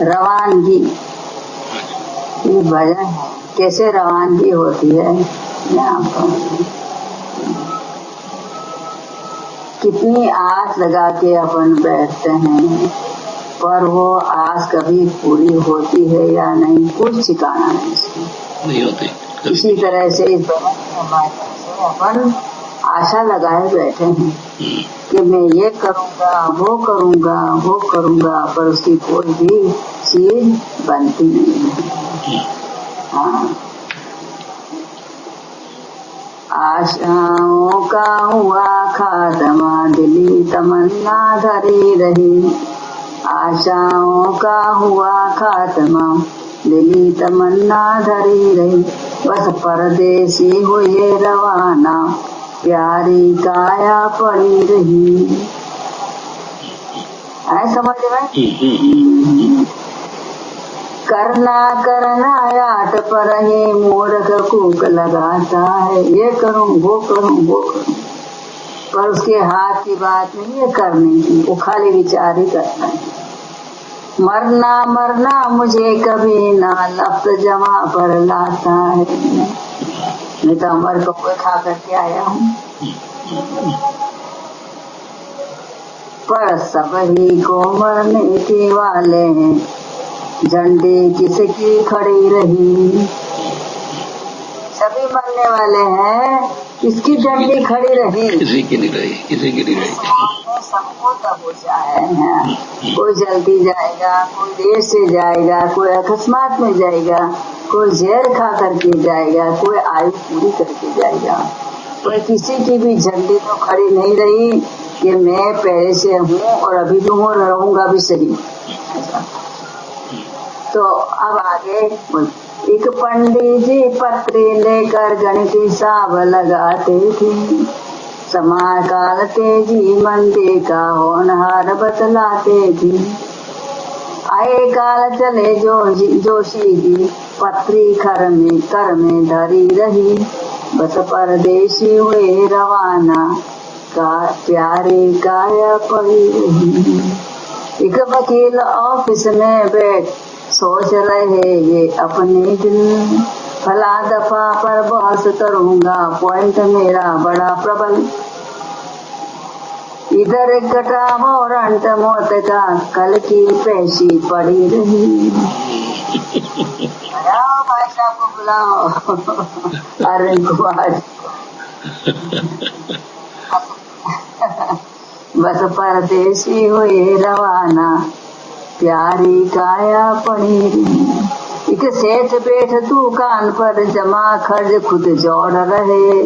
रवानगी, ये भजन है। कैसे रवानगी होती है यहाँ पर। कितनी आस लगा के अपन बैठते हैं, पर वो आस कभी पूरी होती है या नहीं, कुछ ठिकाना नहीं होती। इसी तरह से इस भजन के माध्यम से अपन आशा लगाए बैठे हैं कि मैं ये करूँगा, वो करूँगा, वो करूँगा, पर उसकी कोई भी चीज बनती नहीं है। हाँ। आशाओं का हुआ खात्मा, दिली तमन्ना धरी रही। आशाओं का हुआ खात्मा, दिली तमन्ना धरी रही। बस परदेसी हुए रवाना, प्यारी काया पड़ी रही। है समझ में? करना करना याट पर ही मूर्ख कूक लगाता है। ये करूं, वो करूं, वो करूं, पर उसके हाथ की बात नहीं है करने की, वो खाली विचार ही करता है। मरना मरना मुझे कभी ना, लफ्ज जमा पर लाता है। मैं तो अमर कपूर खा करके आया हूँ, पर सब ही को मरने के वाले हैं, झंडे किसकी खड़ी रही। सभी मरने वाले हैं, किसकी झंडी खड़ी रही? किसी की नहीं रही, किसी की नहीं रही। सबको तब हो जाए। कोई जल्दी जाएगा, कोई देर से जाएगा, कोई अकस्मात में जाएगा, कोई जहर खा करके जाएगा, कोई आयु पूरी करके जाएगा। पर किसी की भी झंडी तो खड़ी नहीं रही कि मैं पहले से हूँ और अभी भी हूँ, रहूंगा भी सही। तो अब आगे एक पंडित जी पत्री लेकर गणित हिसाब लगाते थे। समय काल तेजी मंदी का होनहार बतलाते थे। आए काल चले जोशी की पत्री कर में धरी रही। बस परदेसी हुए रवाना, का प्यारे काया पड़ी रही। एक वकील ऑफिस में बैठ सोच रहे ये अपने दिल, फला दफा पर बहस करूंगा, पॉइंट मेरा बड़ा प्रबल। इधर कटा वारंट मौत का, कल की पेशी पड़ी रही। भाई साहब को बुलाओ, अरुण कुमार। बस परदेसी हुए रवाना, प्यारी काया पड़ी रही। एक सेठ बैठ दुकान पर जमा खर्च खुद जोड़ रहे।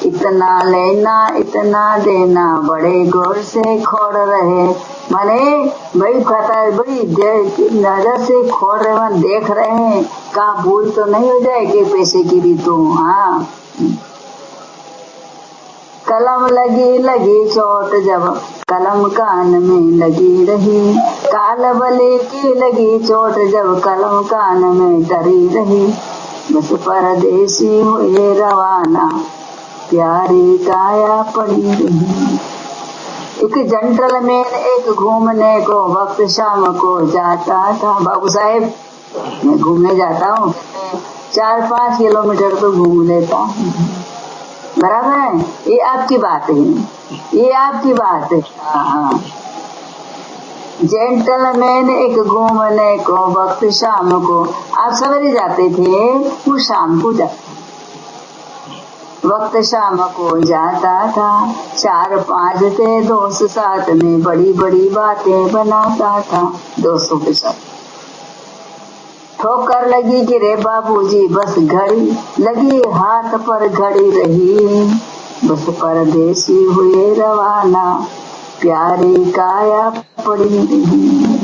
इतना लेना इतना देना बड़े गौर से खोड़ रहे। माने भाई पता है, बड़ी नजर से खोड़ रहे, मन देख रहे हैं कहाँ भूल तो नहीं हो जाएगी पैसे की भी। तो हाँ, कलम लगी चोट जब कलम कान में लगी रही। काल बले की लगी चोट जब कलम कान में डरी रही। बस परदेसी हुए रवाना, प्यारी काया पड़ी रही। एक जेंटलमैन एक घूमने को वक्त शाम को जाता था। बाबू साहेब, मैं घूमने जाता हूँ, 4-5 किलोमीटर तो घूम लेता हूँ। बराबर है, ये आपकी बात है, ये आपकी बात है। हाँ, जेंटलमैन एक घूमने को वक्त शाम को, आप सवेरे जाते थे, वो शाम को जाते, वक्त शाम को जाता था। 4-5 थे दोस्त साथ में, बड़ी बड़ी बातें बनाता था दोस्तों के साथ। ठोकर लगी कि रे बाबूजी, बस घड़ी लगी हाथ पर घड़ी रही। बस परदेसी हुए रवाना, प्यारी काया पड़ी रही।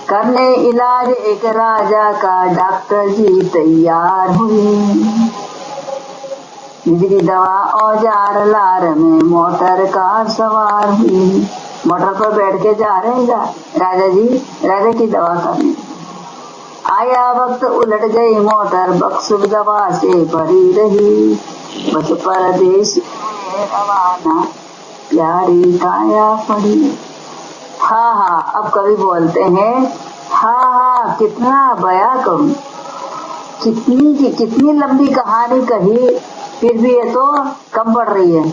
करने इलाज एक राजा का डॉक्टर जी तैयार हुए। बिजली दवा औजार लार में मोटर कार सवार हुई। मोटर पर बैठ के जा रहे हैं राजा जी, राजा की दवा करने। आया वक्त उलट गई मोटर, बक्स दवा से भरी रही। बस परदेश में रवाना, प्यारी काया पड़ी। हाँ, अब कवि बोलते हैं, हाँ, कितना बया करूं, कितनी लंबी कहानी कही, फिर भी ये तो कम पड़ रही है।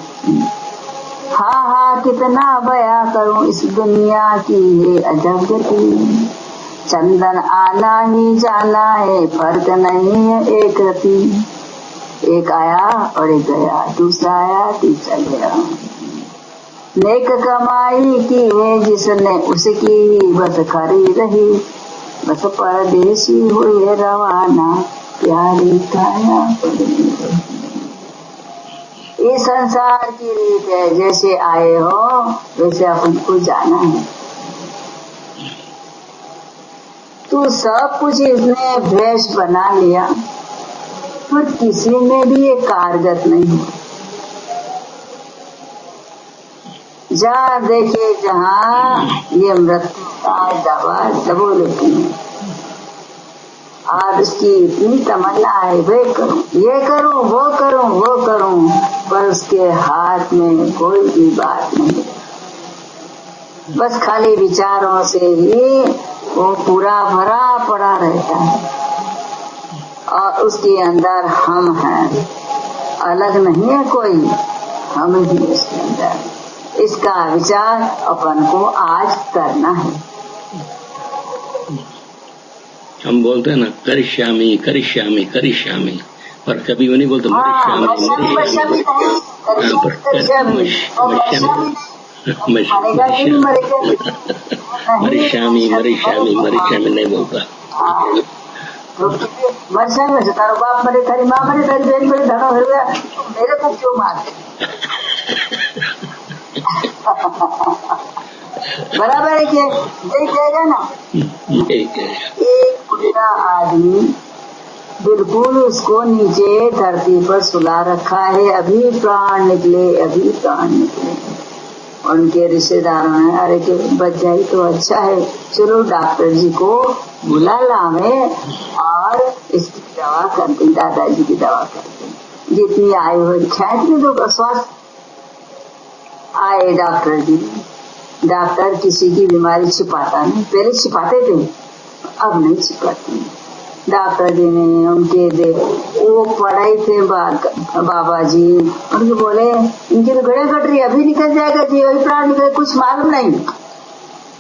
हाँ, कितना बया करूं इस दुनिया की ये अजब गति, चंदन आना ही जाना है, फर्क नहीं है एक रति, एक आया और एक गया, दूसरा आया तीसरा गया। नेक कमाई की है जिसने उसकी बस खरी रही, बस परदेसी हुए रवाना, प्यारी काया पड़ी। इस संसार की रीत है, जैसे आए हो वैसे अपन को जाना है। तू सब कुछ इसने भेष बना लिया, पर किसी में भी ये कारगर नहीं। जहाँ देखे जहाँ ये मृत्यु का दवा दबो लेती है, और उसकी इतनी तमन्ना है, वे करूं, ये करूं, वो करूं, पर उसके हाथ में कोई भी बात नहीं। बस खाली विचारों से ही वो पूरा भरा पड़ा रहता है, और उसके अंदर हम हैं, अलग नहीं है कोई, हम ही उसके अंदर। इसका विचार अपन को आज करना है। हम बोलते हैं ना करिष्यामी करिष्यामी करिष्यामी, पर कभी वो नहीं बोलते मरिष्यामी मरिष्यामी। मरिष्यामी मरिष्यामी मरिष्यामी नहीं बोलता। मरिष्यामी में तारो बाप मरे, तारी माँ मरे, तारी बहन मरे, धनो हो गया, मेरे को क्यों मारते? बराबर है कि यही कहेगा ना। एक बुढ़ा आदमी बिल्कुल उसको नीचे धरती पर सुला रखा है, अभी प्राण निकले। उनके रिश्तेदारों ने अरे कि बच जाए तो अच्छा है, चलो डॉक्टर जी को बुला लावे और इसकी दवा करते, दादाजी की दवा करते, जितनी आई हुई खेत में तो स्वास्थ्य। आए डॉक्टर जी, डॉक्टर किसी की बीमारी छिपाता नहीं, पहले छिपाते थे, अब नहीं छिपाते। डॉक्टर जी ने उनके वो पढ़ाई थे बाबा जी, उनके बोले इनकी तो घड़े कट रही, अभी निकल जाएगा जी, वही प्राण निकले, कुछ मालूम नहीं।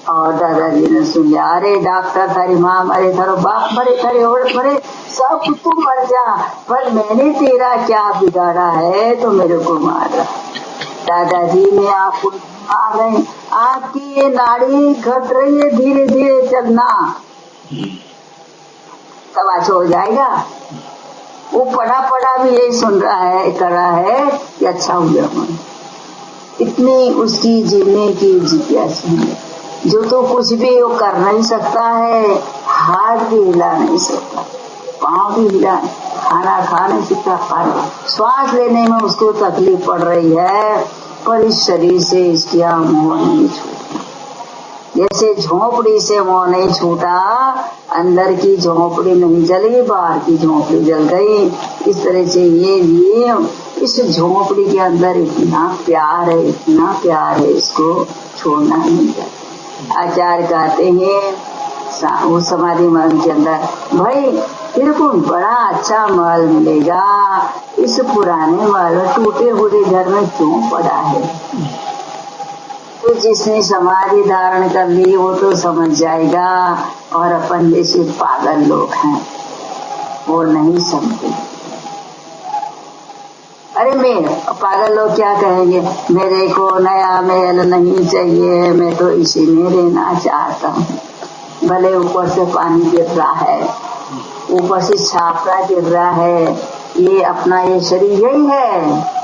और दादाजी ने सुन लिया, अरे डॉक्टर थारी माँ मरे, थारो बाप मरे, थारे औरत मरे, सब तू मर जा, पर मैंने तेरा क्या बिगाड़ा है तो मेरे को मार रहा। दादाजी ने आपको मार रहे, आपकी ये नाड़ी घट रही है, धीरे धीरे चलना, तब अच्छा हो जाएगा। वो पढ़ा भी यही सुन रहा है, कर रहा है कि अच्छा हो गया। इतनी उसकी जीने की जिज्ञासा है, जो तो कुछ भी वो कर नहीं सकता है, हाथ भी हिला नहीं सकता, पाँव भी हिला, खाना खा नहीं सकता, श्वास लेने में उसको तकलीफ पड़ रही है, पर इस शरीर से इसकी मोह नहीं छूटा। जैसे झोपड़ी से मोह नहीं छूटा, अंदर की झोपड़ी नहीं जली, बाहर की झोपड़ी जल गई, इस तरह से ये भी इस झोपड़ी के अंदर इतना प्यार है, इसको छोड़ना नहीं चाहिए। आचार्य कहते हैं वो समाधि महल के अंदर, भाई तेरे को बड़ा अच्छा महल मिलेगा, इस पुराने महल टूटे हुए घर में क्यों पड़ा है? तो जिसने समाधि धारण कर ली वो तो समझ जाएगा, और अपन जैसे पागल लोग हैं वो नहीं समझे। अरे मैं पागल लोग क्या कहेंगे, मेरे को नया महल नहीं चाहिए, मैं तो इसी में रहना चाहता हूँ। भले ऊपर से पानी गिर रहा है, ऊपर से छापरा गिर रहा है, ये अपना ये शरीर यही है,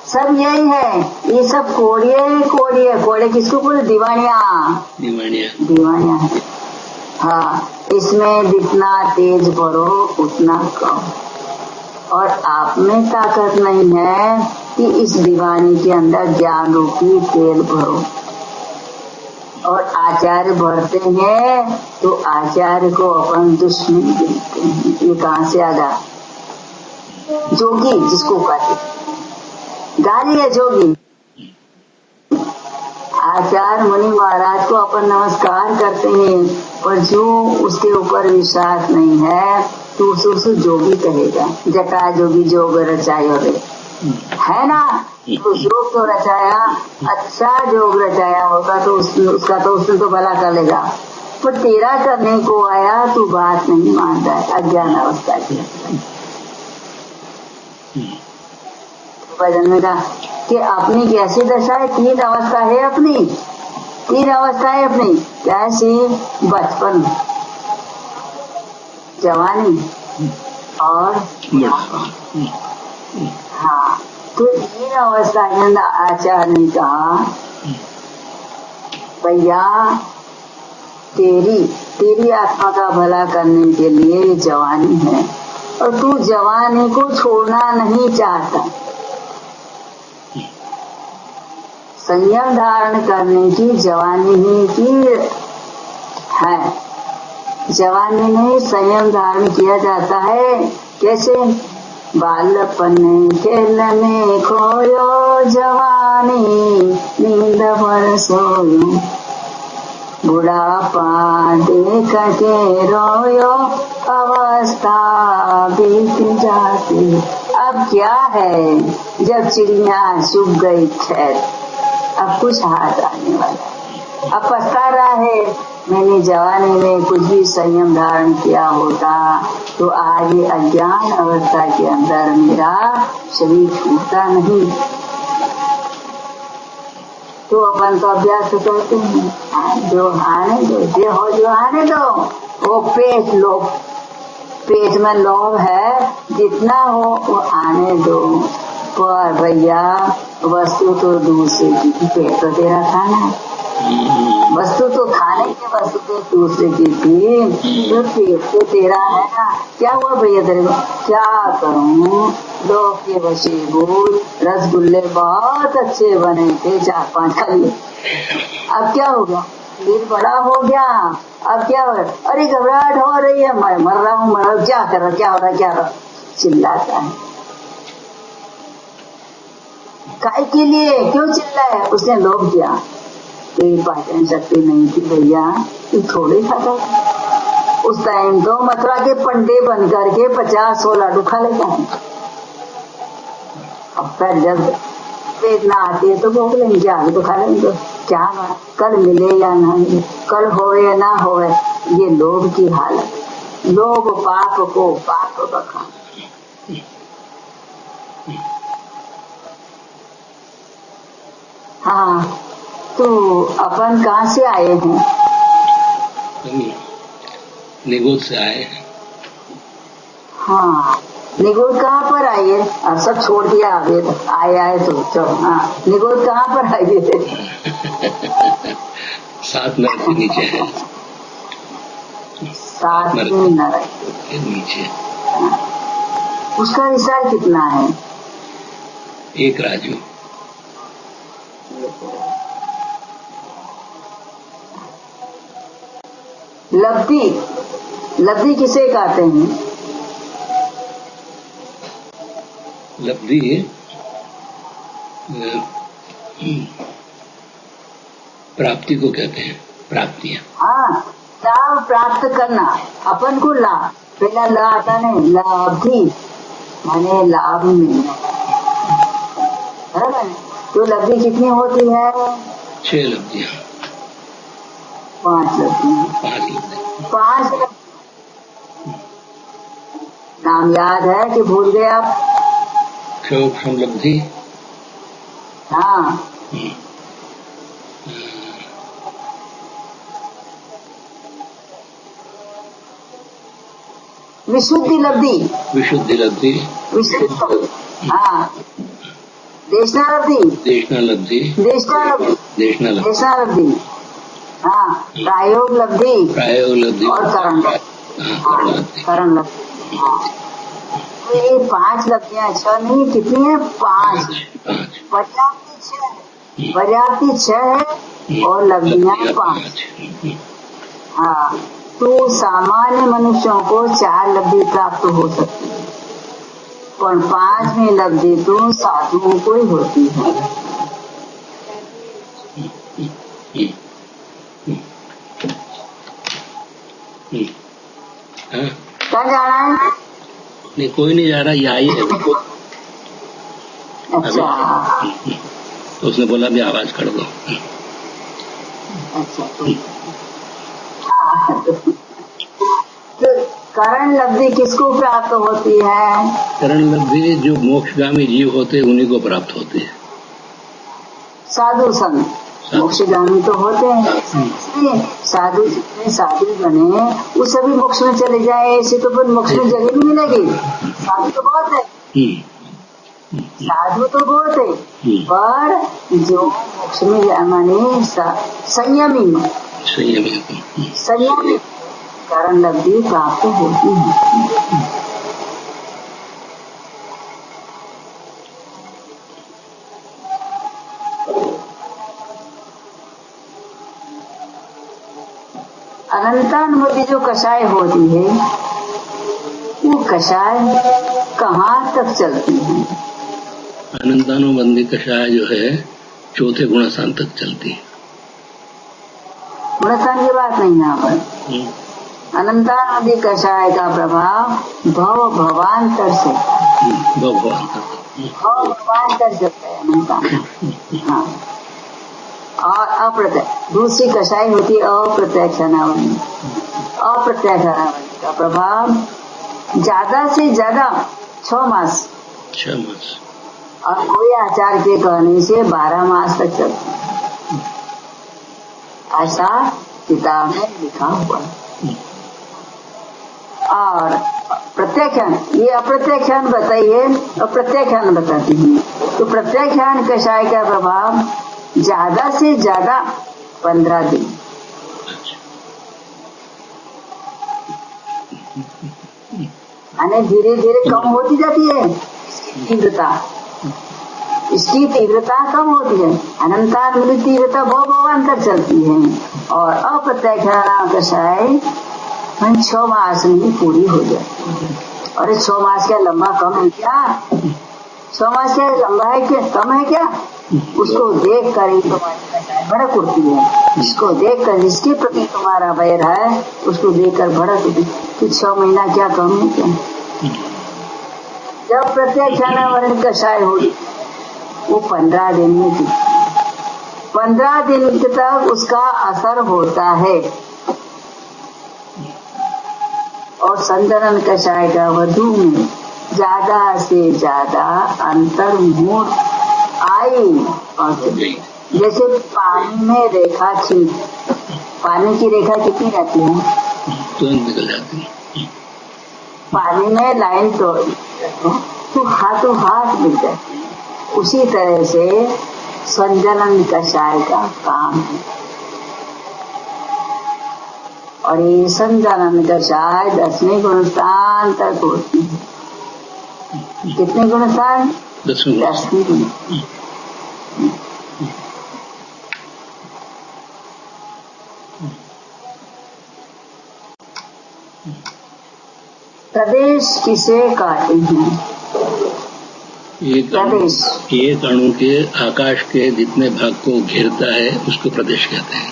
सब यही है, ये सब कोड़िए किसको बोले? दीवानिया है। हाँ, इसमें जितना तेज भरो उतना कम, और आप में ताकत नहीं है कि इस दीवानी के अंदर ज्ञान रूपी तेल भरो। और आचार्य बढ़ते हैं तो आचार्य को अपन दुश्मन देते हैं। ये कहाँ से आ गया? जोगी जिसको कहते, गाली है जोगी। आचार्य मुनि महाराज को अपन नमस्कार करते हैं, पर जो उसके ऊपर विश्वास नहीं है तो उसे जोगी कहेगा। जटा जोगी जोग रचायो रे, है ना। तो जोग तो रचाया, अच्छा जोग रचाया होगा तो उसका तो उसने तो भला कर लेगा, पर तेरा करने को आया तू बात नहीं मानता है, अज्ञान अवस्था की। भजन में कहा कि अपनी कैसी दशा है, तीन अवस्था है अपनी, तीन अवस्था है अपनी। कैसी? बचपन, जवानी और हाँ, तो तीन अवस्था के अंदर आचार्य ने कहा भैया तेरी आत्मा का भला करने के लिए ये जवानी है और तू जवानी को छोड़ना नहीं चाहता। संयम धारण करने की जवानी ही की है, जवानी में संयम धारण किया जाता है। कैसे? बालपन खेल में खोयो जवानी, नींद पर सोयो, बुढ़ापा देख के रोयो, अवस्था बीत जाती। अब क्या है, जब चिड़िया चुग गई खैर, अब कुछ हाथ आने वाला। अब पछता रहा है, मैंने जवानी में कुछ भी संयम धारण किया होता तो आज ये अज्ञान अवस्था के अंदर मेरा शरीर टूटता नहीं। तो अपन तो अभ्यास करते हैं, जो आने दो, जो आने दो। वो पेट में लोभ है, जितना हो वो आने दो। पर भैया वस्तु तो दूसरे की, पेट तो तेरा खाना है, वस्तु तो खाने की, वस्तु तो दूसरे की थी, तो पेट तो तेरा है ना। क्या हुआ भैया तेरे को? क्या करूं, लोग के वशीभूत रसगुल्ले बहुत अच्छे बने थे, 4-5 खा लिए। अब क्या होगा, पेट बड़ा हो गया। अब क्या हो रहा? अरे घबराहट हो रही है, मैं मर रहा हूँ, क्या कर रहा, क्या हो रहा, क्या हो रहा, चिल्लाता है। काय के लिए क्यों चिल्लाया? उसने लोभ किया, तेरी पाचन शक्ति नहीं थी भैया, तू थोड़े खाता था। उस टाइम तो मथुरा के पंडे बन करके 50-100 लाडू खा लेता है। अब फिर जब वेदना आती है तो भोग लेंगे, आगे तो खा लेंगे। क्या कल मिले या ना मिले, कल हो या ना हो, ये लोभ की हालत। लोभ पाप को पाप बखा। हाँ, तो अपन कहाँ से आए हैं? निगोद से आए हैं। हाँ, निगोद कहाँ पर आए? अब सब छोड़ दिया, आए तो चलो। हाँ, निगोद कहाँ पर आए? 7 नरक के नीचे है, 7 नरक के नीचे। उसका विस्तार कितना है? 1 राजू। लब्धि किसे कहते हैं? लब्धि प्राप्ति को कहते हैं, प्राप्तियां। हाँ, लाभ प्राप्त करना, अपन को लाभ, पहला ला आता नहीं, लब्धि माने लाभ मिलना, बराबर। तो लब्धि कितनी होती है? 6 लब्धियां, 5 लब्धियां, 5 लब्धियां। नाम याद है कि भूल गए आप? क्षोभ लब्धि। हाँ, विशुद्धि लब्धि, विशुद्धि लब्धि, हाँ, देशना लब्धि, देशना लब्धि, देशना लब्धि, देशना लब्धि, देशना लब्धि, हाँ, प्रायोग लब्धि, प्रायोग लब्धि और करण करण लब्धि। ये 5 लब्धियां, 6 नहीं, कितनी है? 5। पर्याप्ति 6 है और लब्धियां 5। हाँ, तो सामान्य मनुष्यों को 4 लब्धि प्राप्त हो सकती है, पर 5वीं लब्धि तो साधुओं को ही होती है। हाँ, क्या जाना है? नहीं कोई नहीं जा रहा, ये आई है अभी। अच्छा तो उसने बोला अभी आवाज कर दो। अच्छा तो करण लब्धि किसको प्राप्त होती है? करण लब्धि जो मोक्षगामी जीव होते हैं उन्हीं को प्राप्त होती है। साधु संत मोक्षगामी तो होते हैं, इसलिए साधु जितने साधु बने वो सभी मोक्ष में चले जाए, ऐसे तो फिर मोक्ष में जगह नहीं मिलेगी। साधु तो बहुत है, साधु तो बहुत है, पर जो मोक्ष में माने संयमी करण लब्धि प्राप्त होती है। अनंतानुभूति जो कषाय होती है वो कषाय कहाँ तक चलती है? अनंतानुबंधी कषाय जो है चौथे गुणस्थान तक चलती है। गुणस्थान की बात नहीं यहाँ पर। अनंतानुभूति कषाय का प्रभाव भवांतर से भवांतर चलता है अनंतान। हाँ, और अप्रत्यक्ष दूसरी कषाय होती है अप्रत्यक्ष अनावरण। अप्रत्यक्ष अनावरण का प्रभाव ज्यादा से ज्यादा 6 मास और कोई आचार्य के कहने से 12 मास तक चलता है, ऐसा किताब में लिखा हुआ है। और प्रत्याख्यान, ये अप्रत्याख्यान बताइए, अप्रत्याख्यान बताती है। तो प्रत्याख्यान कषाय का प्रभाव ज्यादा से ज्यादा 15 दिन, यानी धीरे धीरे कम होती जाती है तीव्रता। इसकी तीव्रता कम होती है। अनंतानुभूति तीव्रता भवांतर चलती है और अप्रत्याख्यान कषाय 6 मास में पूरी हो जाती है। और 6 मास क्या लंबा कम है क्या? 6 मास क्या लंबा है क्या कम है क्या? उसको देख कर ही तुम्हारी भड़क उठती है। जिसको देख कर, जिसके प्रति तुम्हारा वैर है उसको देख कर भड़क उठती है। 6 महीना क्या कम है क्या? जब प्रत्याख्यान कषाय होगी वो 15 दिन में थी। 15 दिन तक उसका असर होता है। और संतरण कषाय का वधु में ज्यादा से ज्यादा अंतर्मुख आई। और जैसे पानी में रेखा खींच, पानी की रेखा कितनी रहती है? तुरंत निकल जाती है। पानी में लाइन तो हाथों हाथ मिल जाती है। उसी तरह से संजलन कषाय का काम है। और ये संजलन कषाय 10वें गुणस्थान तक होती है। कितने गुणस्थान? 10वें गुण। प्रदेश किसे कहते हैं? एक अणु के आकाश के जितने भाग को घेरता है उसको प्रदेश कहते हैं।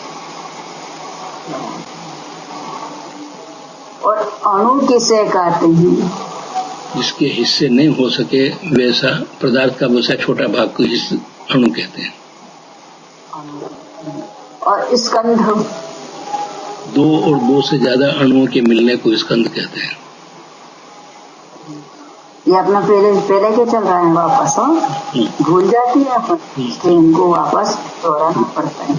और अणु किसे कहते हैं? जिसके हिस्से नहीं हो सके वैसा पदार्थ का वैसा छोटा भाग को अणु कहते हैं। और स्कंध? 2 और 2 से ज्यादा अणुओं के मिलने को स्कंध कहते हैं। ये अपना पहले के चल रहा है वापस, भूल जाती है अपन, इसलिए इनको वापस दोहराना पड़ता है।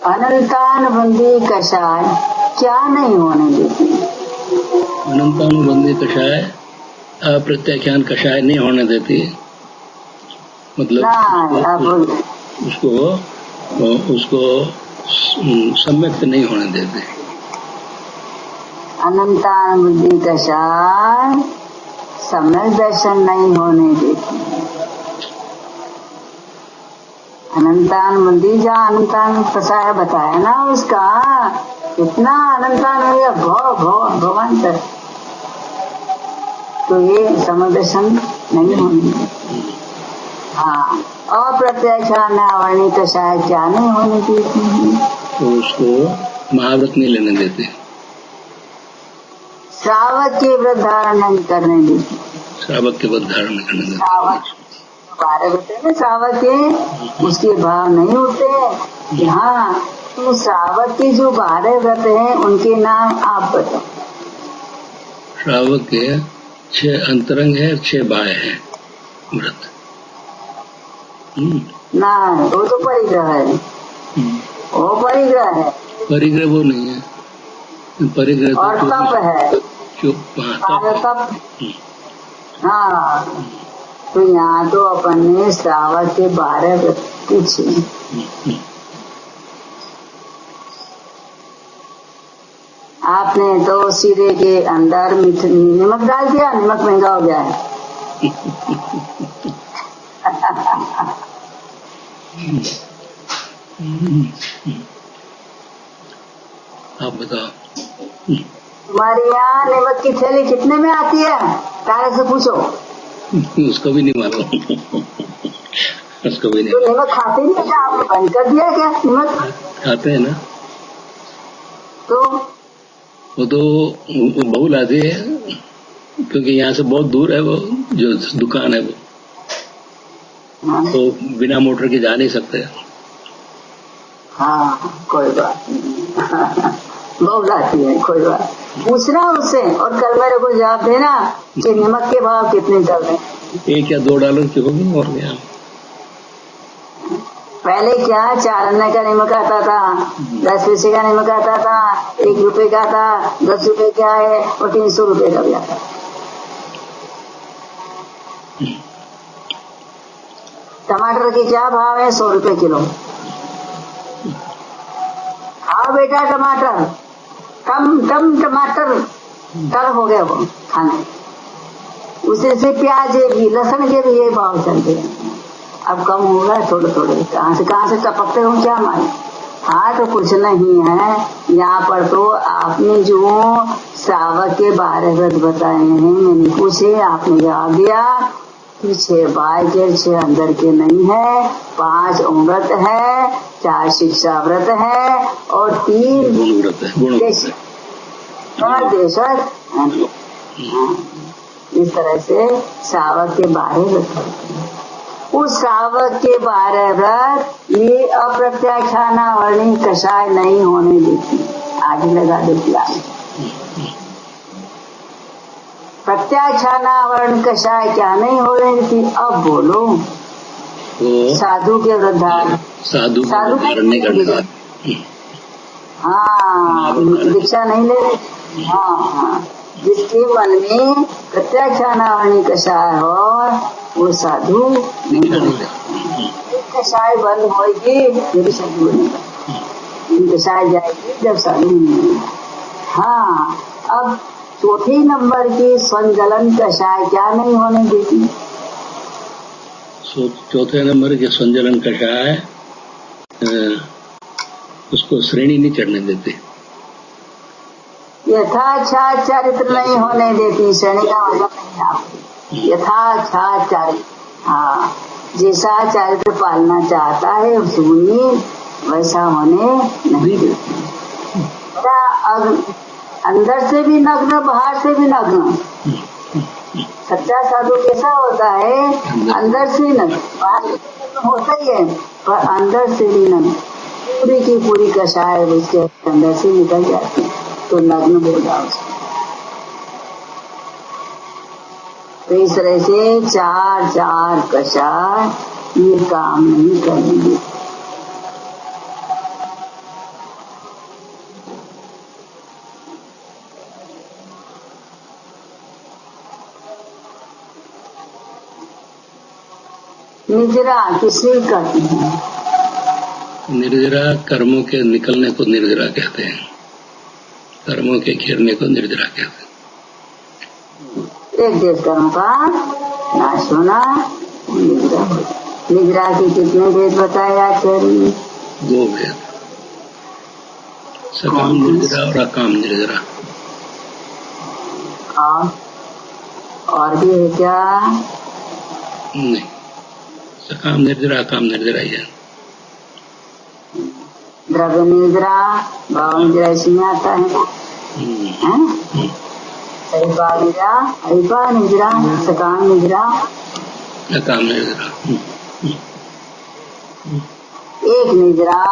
अनंतानुबंधी कषाय क्या नहीं होने देती? अनंतानुबंधी कषाय अप्रत्याख्यान कषाय नहीं होने देती। मतलब उसको सम्यक नहीं होने देते। अनंतानुबंधी कषाय सम्यक दर्शन नहीं होने देती। अनंतानुबंधी जहाँ अनंतान कषाय बताया ना, उसका इतना अनंतान भवांतर तो ये समदर्शन नहीं होने देती। हाँ, अप्रत्यक्षा नावर्णी कषाय क्या नहीं होने देती, तो उसको महाव्रत नहीं लेने देते, श्रावक के व्रत धारण नहीं करने देती। श्रावक के व्रत धारण नहीं करने देते। श्रावक 12 व्रत है ना श्रावक के, उसके भाव नहीं होते कि हाँ तो श्रावक के जो 12 व्रत हैं उनके नाम आप बताओ। श्रावक के 6 अंतरंग है, 6 बाह्य है व्रत। ना वो तो परिग्रह है, वो परिग्रह है। परिग्रह वो नहीं है, परिग्रह और तप है, तप। हाँ, तो यहाँ तो अपन ने श्रावक के 12 व्रत पूछे। आपने तो सिरे के अंदर नमक डाल दिया, नमक महंगा हो गया है। आप बताओ, हमारे यहाँ नमक की थैली कितने में आती है? तारे से पूछो। उसको भी नहीं मालूम। उसको भी नहीं। तो नमक खाते नहीं क्या? आपने बंद कर दिया क्या नमक? खाते हैं ना, तो वो तो बहू लाती है, क्योंकि यहाँ से बहुत दूर है वो जो दुकान है वो, तो बिना मोटर के जा नहीं सकते। हाँ, कोई बात नहीं। बहुत लाती है, कोई बात। पूछना उससे और कल मेरे को जवाब देना कि नमक के भाव कितने चल रहे हैं। 1 या 2 डॉलर की होगी और क्या। पहले क्या 4 आने का नमक आता था, 10 पैसे का नमक आता था, 1 रुपए का था, 10 रुपए का है और 300 रुपए का भी आता। टमाटर के क्या भाव है? 100 रुपए किलो। खाओ बेटा टमाटर, कम टमाटर तर हो गए वो खाने। उसी से प्याज भी, लहसुन के भी ये भाव चलते हैं। अब कम होगा थोड़े थोड़े, कहाँ से टपकते हो क्या हमारे। हाँ, तो कुछ नहीं है यहाँ पर। तो आपने जो श्रावक के 12 व्रत बताए हैं, मैंने पूछे, आपने जवाब दिया कि 6 बाहर के 6 अंदर के नहीं है, 5 व्रत है, 4 शिक्षा व्रत है और 3 देश। इस तरह से श्रावक के 12 व्रत। उस श्रावक के 12 व्रत ये अप्रत्याख्यानावर्णी कषाय नहीं होने देती। आगे लगा देती आप। प्रत्याख्यानावर्ण कषाय क्या नहीं होने देती? अब बोलो। साधु के व्रत, साधु नहीं करने। हाँ, दीक्षा नहीं ले रही। हाँ, जिसके मन में प्रत्याख्यानावर्णी कषाय हो वो साधु नहीं बनेगा। कषाय बंद होगी फिर साधु बनेगा। कषाय जाएगी जब साधु नहीं बनेगा। हाँ, अब चौथे नंबर की संजलन कषाय क्या नहीं होने देती? चौथे नंबर के संजलन कषाय उसको श्रेणी नहीं चढ़ने देते। यथाच्छा चरित्र नहीं होने देती। श्रेणी का मतलब नहीं आपकी। यथाच्छा चरित्र, हाँ, जैसा चरित्र पालना चाहता है उसमें वैसा होने नहीं देती। अंदर से भी नग्न, बाहर से भी नग्न। सच्चा साधु कैसा होता है? अंदर से नग्न, बाहर होता ही है पर अंदर से भी नग्न। पूरी की पूरी कषाय उसके अंदर से निकल जाती है तो नग्न बोला उसको। तो इस तरह से 4 कषाय ये काम नहीं करेंगे। निर्जरा किसे कहते हैं? निर्जरा कर्मों के निकलने को निर्जरा कहते हैं। कर्मों के घिरने को निर्जरा कहते हैं। एक देश कर्म का नाश होना निजरा। निजरा के कितने भेद बताए आचार्य? 2 भेद, सकाम निर्जरा और अकाम निर्जरा। और भी है क्या? नहीं, सकाम निर्जरा काम निर्जरा ही है। द्रव्य निद्रा, भाव निद्रा इसमें आता है। सहिपा निद्रा, सकाम निद्रा, काम निर्जरा। एक निद्रा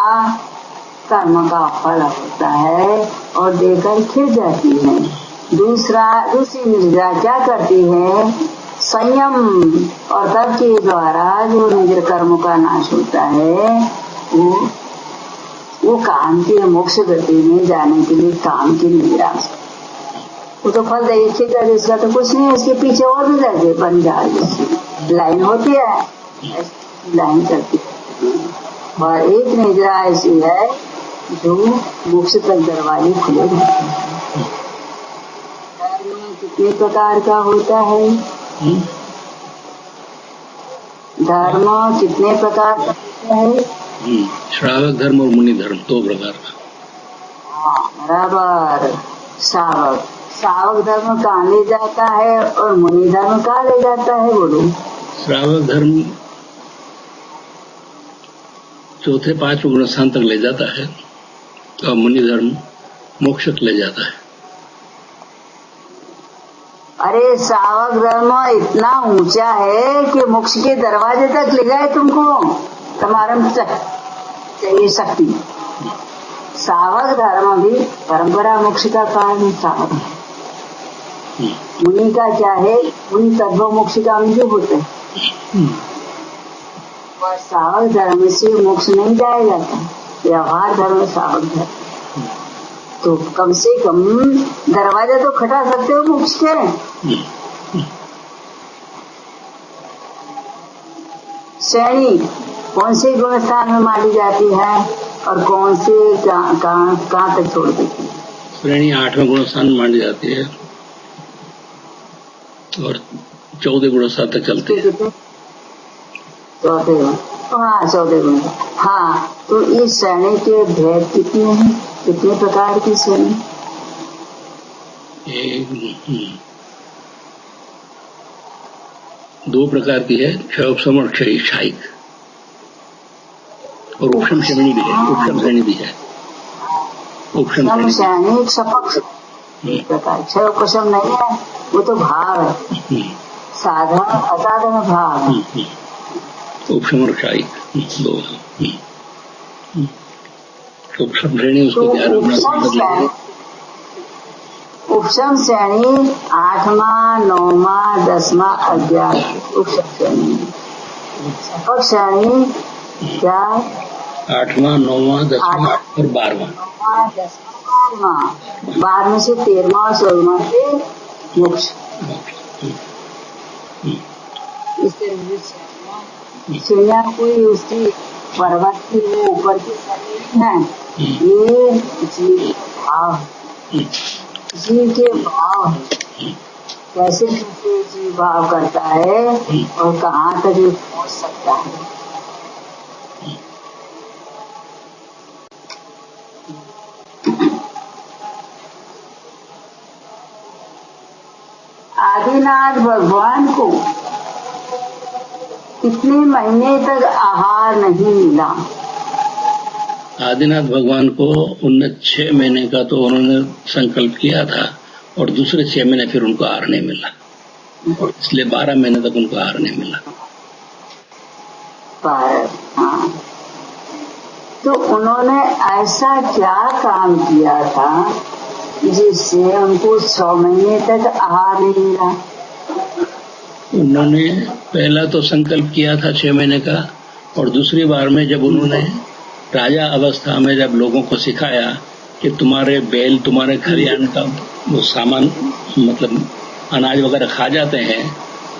कर्म का फल होता है और देकर खिल जाती है। दूसरी निद्रा क्या करती है? संयम और तप के द्वारा जो निज कर्म का नाश होता है वो काम की मोक्ष गति में जाने के लिए काम की निद्रा। वो तो फल देखिएगा, इसका तो कुछ नहीं है, इसके पीछे और भी लगे बन जा रही लाइन होती है, लाइन चलती है। और एक निद्रा ऐसी है जो मोक्ष तक दरवाजे खुले रहते हैं। धर्म कितने प्रकार का होता है? धर्म कितने प्रकार का होता है? श्रावक धर्म और मुनि धर्म 2 प्रकार का। बराबर। श्रावक धर्म कहाँ ले जाता है और मुनि धर्म कहाँ ले जाता है? बोलो। श्रावक धर्म चौथे 5 गुण स्थान तक ले जाता है और मुनि धर्म मोक्ष तक ले जाता है। अरे श्रावक धर्म इतना ऊंचा है कि मोक्ष के दरवाजे तक ले जाए तुमको, तुम्हारे चाहिए शक्ति। श्रावक धर्म भी परंपरा मोक्ष का कारण श्रावक है। मुनि का क्या है? मुनि तत्व मोक्ष का जो होते हैं, और श्रावक धर्म से मोक्ष नहीं जाया जाता। व्यवहार धर्म श्रावक धर्म, तो कम से कम दरवाजा तो खटा सकते हो मोक्ष के। श्रेणी कौन से गुण स्थान में मानी जाती है और कौन से कहाँ तक छोड़ देती है? श्रेणी 8वें गुण स्थान में मानी जाती है और 14 गुण स्थान तक चलती है। 14 गुण, हाँ 14 गुण। हाँ, तो इस श्रेणी के भेद कितने हैं? कितने प्रकार की श्रेणी? 2 प्रकार की है, क्षयोपशम और क्षयिक, और उपशम श्रेणी भी है। उपशम श्रेणी भी है। उपशम श्रेणी सपक्ष प्रकार, क्षयोपशम नहीं है, वो तो भाव है, साधारण असाधारण भाव है। उपशम और क्षयिक 2 है। उपशम श्रेणी उसको 11 उपशम श्रेणी 8वां 9वां 10वां 11 उपशम श्रेणी। सपक्ष श्रेणी क्या? 8वां 9वां 10वां और 12वां। 12 से 13वां और 16वां से मोक्ष। इस तरह से कोई उसकी पर्वत की वो ऊपर की है, ये जीव भाव, जीव के भाव कैसे जीव भाव करता है और कहाँ तक ये पहुँच सकता है। आदिनाथ भगवान को कितने महीने तक आहार नहीं मिला? आदिनाथ भगवान को उनने 6 महीने का तो उन्होंने संकल्प किया था और दूसरे 6 महीने फिर उनको आहार नहीं मिला, और इसलिए 12 महीने तक उनको आहार नहीं मिला। हाँ, तो उन्होंने ऐसा क्या काम किया था जिससे उनको 6 महीने तक आहार नहीं मिला? उन्होंने पहला तो संकल्प किया था 6 महीने का, और दूसरी बार में जब उन्होंने राजा अवस्था में जब लोगों को सिखाया कि तुम्हारे बैल तुम्हारे खलिहान का वो सामान मतलब अनाज वगैरह खा जाते हैं,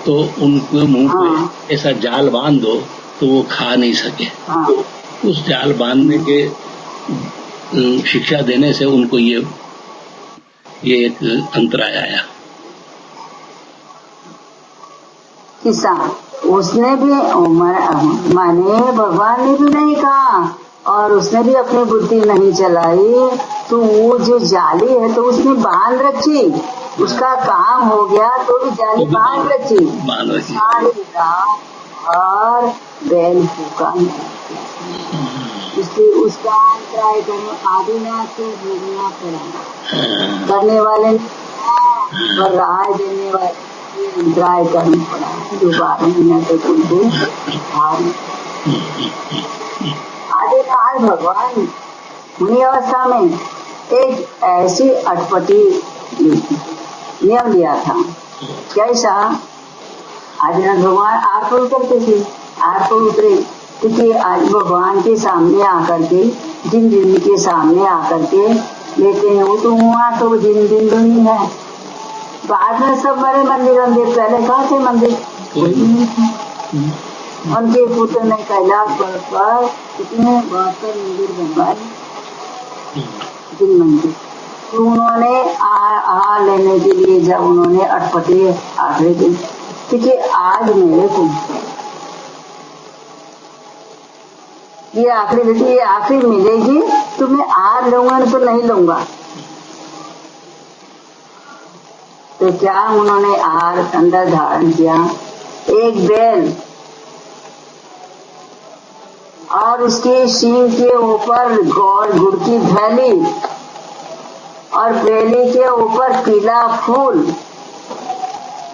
तो उनको मुंह पे ऐसा जाल बांध दो तो वो खा नहीं सके। उस जाल बांधने के शिक्षा देने से उनको ये एक अंतराय आया। किसान उसने भी माने भगवान ने भी नहीं कहा और उसने भी अपनी बुद्धि नहीं चलाई, तो वो जो जाली है तो उसने बांध रखी उसका काम हो गया तो भी जाली बांध रखी, बांध रखी। सारी रात और बैल फूका इसलिए उसका अंतराय करने आदिनाथ को भोगना पड़ा, करने वाले और राय देने वाले अंतराय करना पड़ा जो 12 महीना तक उनको आदिनाथ भगवान मुनि अवस्था में एक ऐसी अटपटी नियम लिया था। कैसा? आदिनाथ भगवान आग पर उतरते थे, आग पर उतरे क्योंकि आज भगवान के सामने आकर के जिन दिन के सामने आकर के लेते हैं वो तो वहाँ तो जिन दिन नहीं है। बाद में सब बड़े मंदिर पहले कहाँ थे मंदिर? उनके पुत्र ने कैलाश पर कितने 72 मंदिर बनवाए, जिन मंदिर तो उन्होंने आ लेने के लिए जब उन्होंने अटपटे आखिरी दिन क्योंकि आज मेरे को ये आखिरी बेटी ये आखिरी मिलेगी तो मैं आज लूंगा तो नहीं लूंगा। तो क्या उन्होंने आहार अंदर धारण किया, एक बैल और उसके सींग के ऊपर गुड़ की थैली और थैली के ऊपर पीला फूल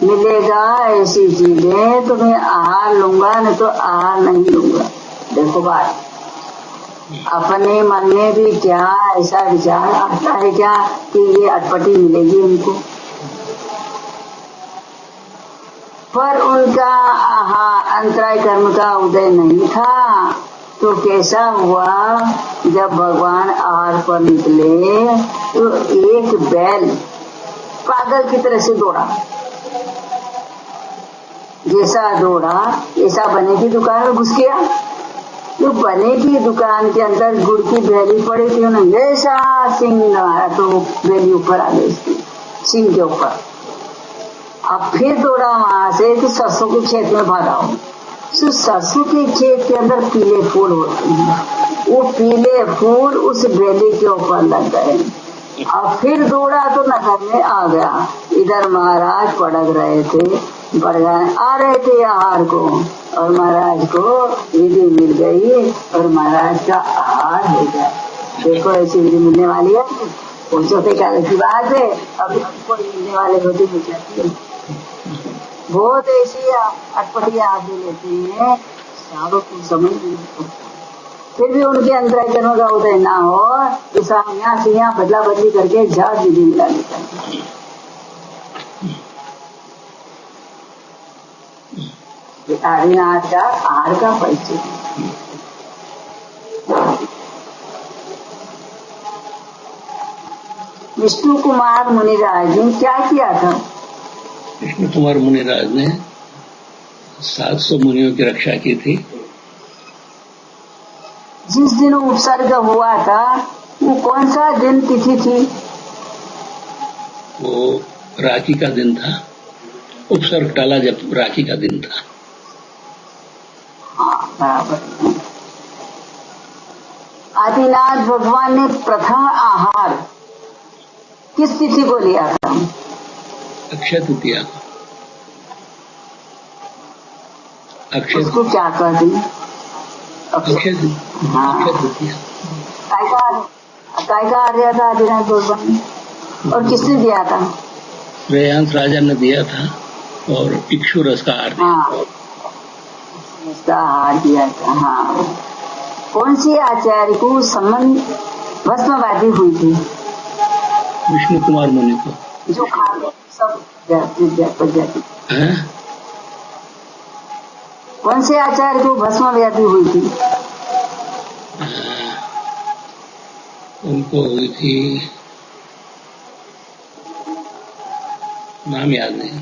मिलेगा। ऐसी चीजें तो मैं आहार लूंगा नहीं तो आहार नहीं लूंगा। देखो बात, अपने मन में भी क्या ऐसा विचार आता है क्या कि ये अटपटी मिलेगी उनको, पर उनका अंतराय कर्म का उदय नहीं था। तो कैसा हुआ, जब भगवान आहार पर निकले तो एक बैल पागल की तरह से दौड़ा, जैसा दौड़ा ऐसा बने की दुकान में घुस गया। तो बने की दुकान के अंदर गुड़ की बैली पड़ी थी, उन्होंने जैसा सिंह मारा तो बैली ऊपर आ गई उसकी सिंह के ऊपर। अब फिर दौड़ा वहां से कि सरसों के खेत में भागा हो। तो सरसों के खेत के अंदर पीले फूल होते हैं, वो पीले फूल उस बैली के ऊपर लग गए। अब फिर दौड़ा तो नगर में आ गया। इधर महाराज पड़क रहे थे, बड़गान आ रहे थे आहार को और महाराज को विधि मिल गई और महाराज का आहार हो गया। देखो ऐसी विधि मिलने वाली है, चौथे काल की बात है। अभी कोई मिलने वाले होते मिल जाती है, बहुत ऐसी अटपटिया आदमी लेती है, सारों को समझ नहीं पड़ता। फिर भी उनके अंतराय कर्म का उदय ना हो तो यहाँ से यहाँ बदला बदली करके झाड़ विधि मिला लेता है। आदिनाथ का आहार का परिचय। विष्णु कुमार मुनिराज ने क्या किया था? विष्णु कुमार मुनिराज ने 700 मुनियों की रक्षा की थी। जिस दिन उपसर्ग हुआ था वो कौन सा दिन तिथि थी? वो राखी का दिन था। उपसर्ग टाला जब राखी का दिन था। हाँ बराबर। आदिनाथ भगवान ने प्रथम आहार किस तिथि को लिया था? अक्षय तृतीया। अक्षय उसको क्या कहते हैं? अक्षय तृतीया। काय का आर्य था आदिनाथ भगवान ने और किसने दिया था? श्रेयांश राजा ने दिया था और इक्षु रस का आहार दिया। हाँ, उसका आहार दिया था। हाँ, कौन सी आचार्य को संबंध भस्मवादी हुई थी? विष्णु कुमार मुनि को। जो खा सब जाती। कौन से आचार्य को भस्म व्याधि हुई थी? उनको हुई थी, नाम याद नहीं।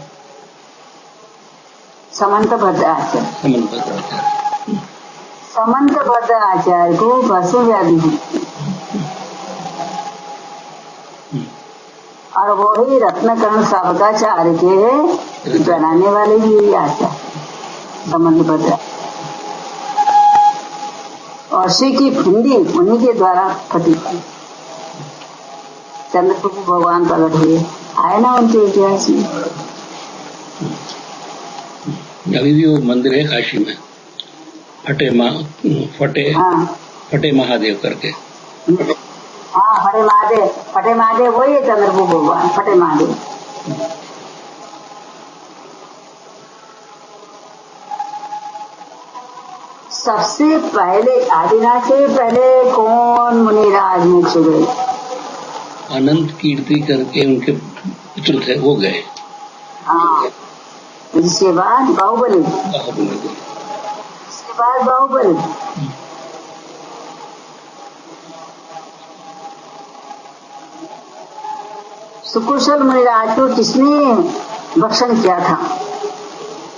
समंत भद्र आचार्य को भस्म व्याधि हुई थी और वही रत्नकर्ण सावकाचार्य के बनाने वाले भी आचार्य समंत भद्र और श्री की फिंडी उन्हीं के द्वारा फटी थी। चंद्रप्रभु भगवान प्रकट हुए आए ना उनके इतिहास में। अभी भी वो मंदिर है काशी में, फटे हाँ फटे महादेव करके। हाँ, फटे महादेव वही है चंद्रभू भगवान, फटे महादेव। सबसे पहले आदिनाथ से पहले कौन मुनिराज मोक्ष गए? अनंत कीर्ति करके उनके पुत्र थे, वो गए। हाँ, इसके बाद बाहुबली, इसके बाद बाहुबली। सुकुशल मुनिराज को किसने भक्षण किया था?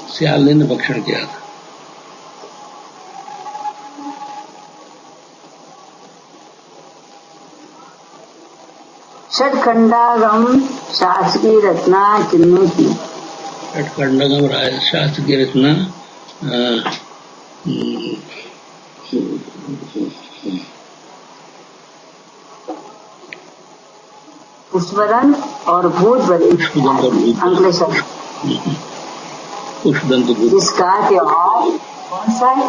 सियाल ने भक्षण किया था। षटखंडागम शास्त्र की रचना किसने की? षटखंडागम शास्त्र की रचना पुष्पदंत और भूतबली अंकलेश्वर। पुष्पदंत। जिसका त्योहार कौन सा है?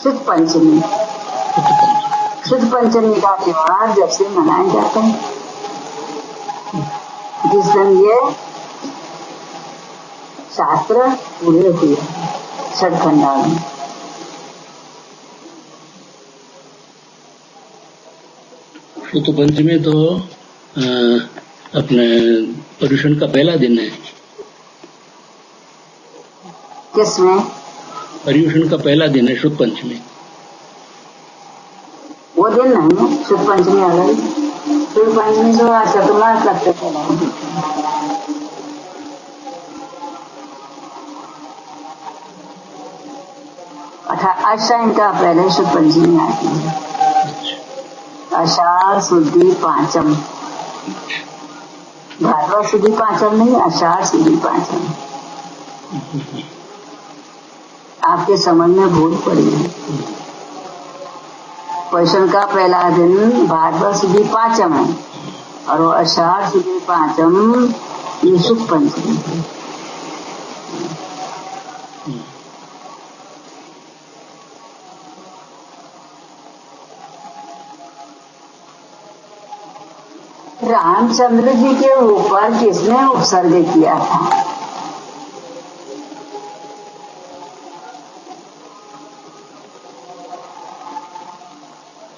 शुद्ध पंचमी। शुद्ध पंचमी का त्योहार जब से मनाया जाता है, जिस दिन ये शास्त्र पूरे हुए षटखंडागम। शुद्ध पंचमी तो अपने पर्युषण का पहला दिन है। किसमें? पर्युषण का पहला दिन है शुद्ध पंचमी। वो दिन नहीं है शुद्ध पंचमी अलग। शुद्ध पंचमी तो चतुर्मास लगते थे। 28 का पहले शुद्ध पंचमी आती है। आषाढ़ शुद्धि पांचम, भाद्रव शुद्धि पांचम नहीं, आषाढ़ शुद्धि पांचम। आपके समझ में भूल पड़ी है। पर्युषण का पहला दिन भाद्रव शुद्धि पांचम है और वो आषाढ़ शुद्धि पांचम ये शुद्ध पंचमी है। रामचंद्र जी के ऊपर किसने उपसर्ग किया था?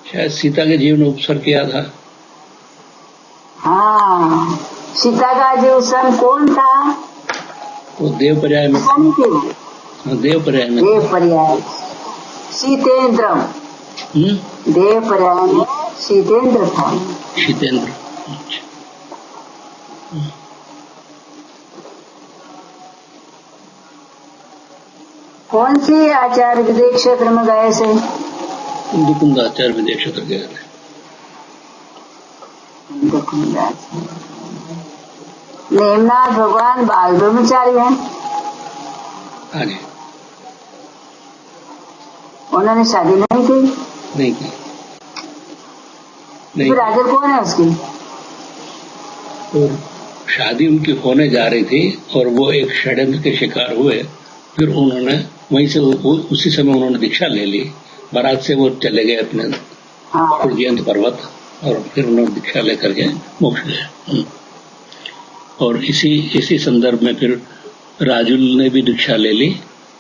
शायद सीता के जीवन में उपसर्ग किया था। हाँ, सीता का जीवन कौन था? वो देव पर्याय में। देव पर्याय में। देव पर्याय शीतेंद्र। देव पर्याय में शीतेंद्र था। शीतेंद्र। कौन सी आचार्य विदेश क्षेत्र में गए से? दुकुंदाचार्य विदेश क्षेत्र गए थे। नेमनाथ भगवान बाल ब्रह्मचारी हैं। हाँ जी। उन्होंने शादी नहीं की। नहीं की। नहीं। फिर आगे कौन है उसकी? और शादी उनकी होने जा रही थी और वो एक षड्यंत्र के शिकार हुए। फिर उन्होंने वहीं से उसी समय उन्होंने दीक्षा ले ली। बारात से वो चले गए अपने उज्जैन पर्वत और फिर उन्होंने दीक्षा लेकर के मोक्ष गए। और इसी संदर्भ में फिर राजुल ने भी दीक्षा ले ली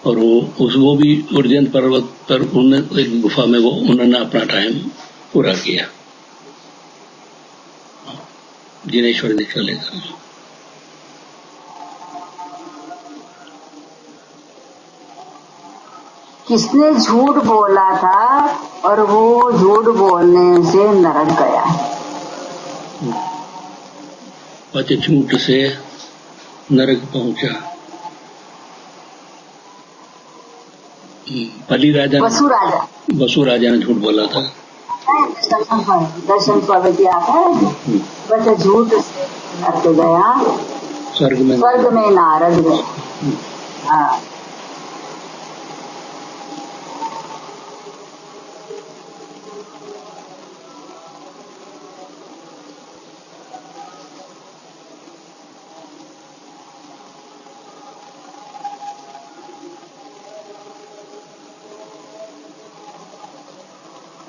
और वो भी उज्जैन पर्वत पर उन्होंने एक गुफा में उन्होंने अपना टाइम पूरा किया जिनेश्वर दीक्षा लेकर। किसने झूठ बोला था और वो झूठ बोलने से नरक गया? पति झूठ से नरक पहुंचा। बलि राजा, वसु राजा ने झूठ बोला था। दर्शन पर किया था। बस झूठ से नरक गया, स्वर्ग में नारद गए। हाँ,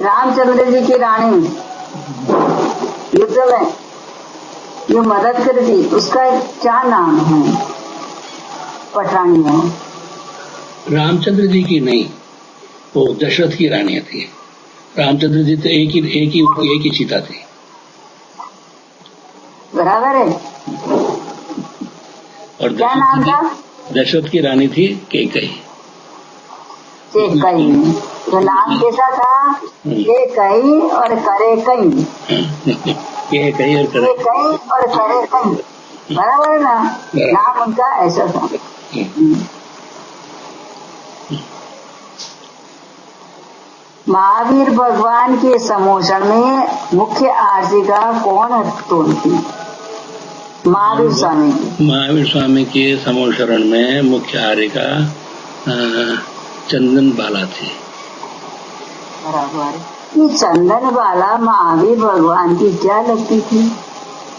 रामचंद्र जी की रानी युद्ध में जो मदद करी थी उसका क्या नाम है पठानी में? रामचंद्र जी की नहीं, वो दशरथ की रानी थी। रामचंद्र जी तो एक ही सीता थी। बराबर है। और क्या नाम था? दशरथ की रानी थी कैकेयी। कैकेयी तो नाम कैसा था? कैकेयी और करे कई। कैकेयी और करे कई, बराबर है ना? नाम उनका ऐसा था। महावीर भगवान के समोषण में मुख्य आर्जिका कौन थी? महावीर स्वामी की। महावीर स्वामी के समोषण में मुख्य आर्जिका चंदन बाला थी। बराबर। ये चंदन बाला महावीर भगवान की क्या लगती थी?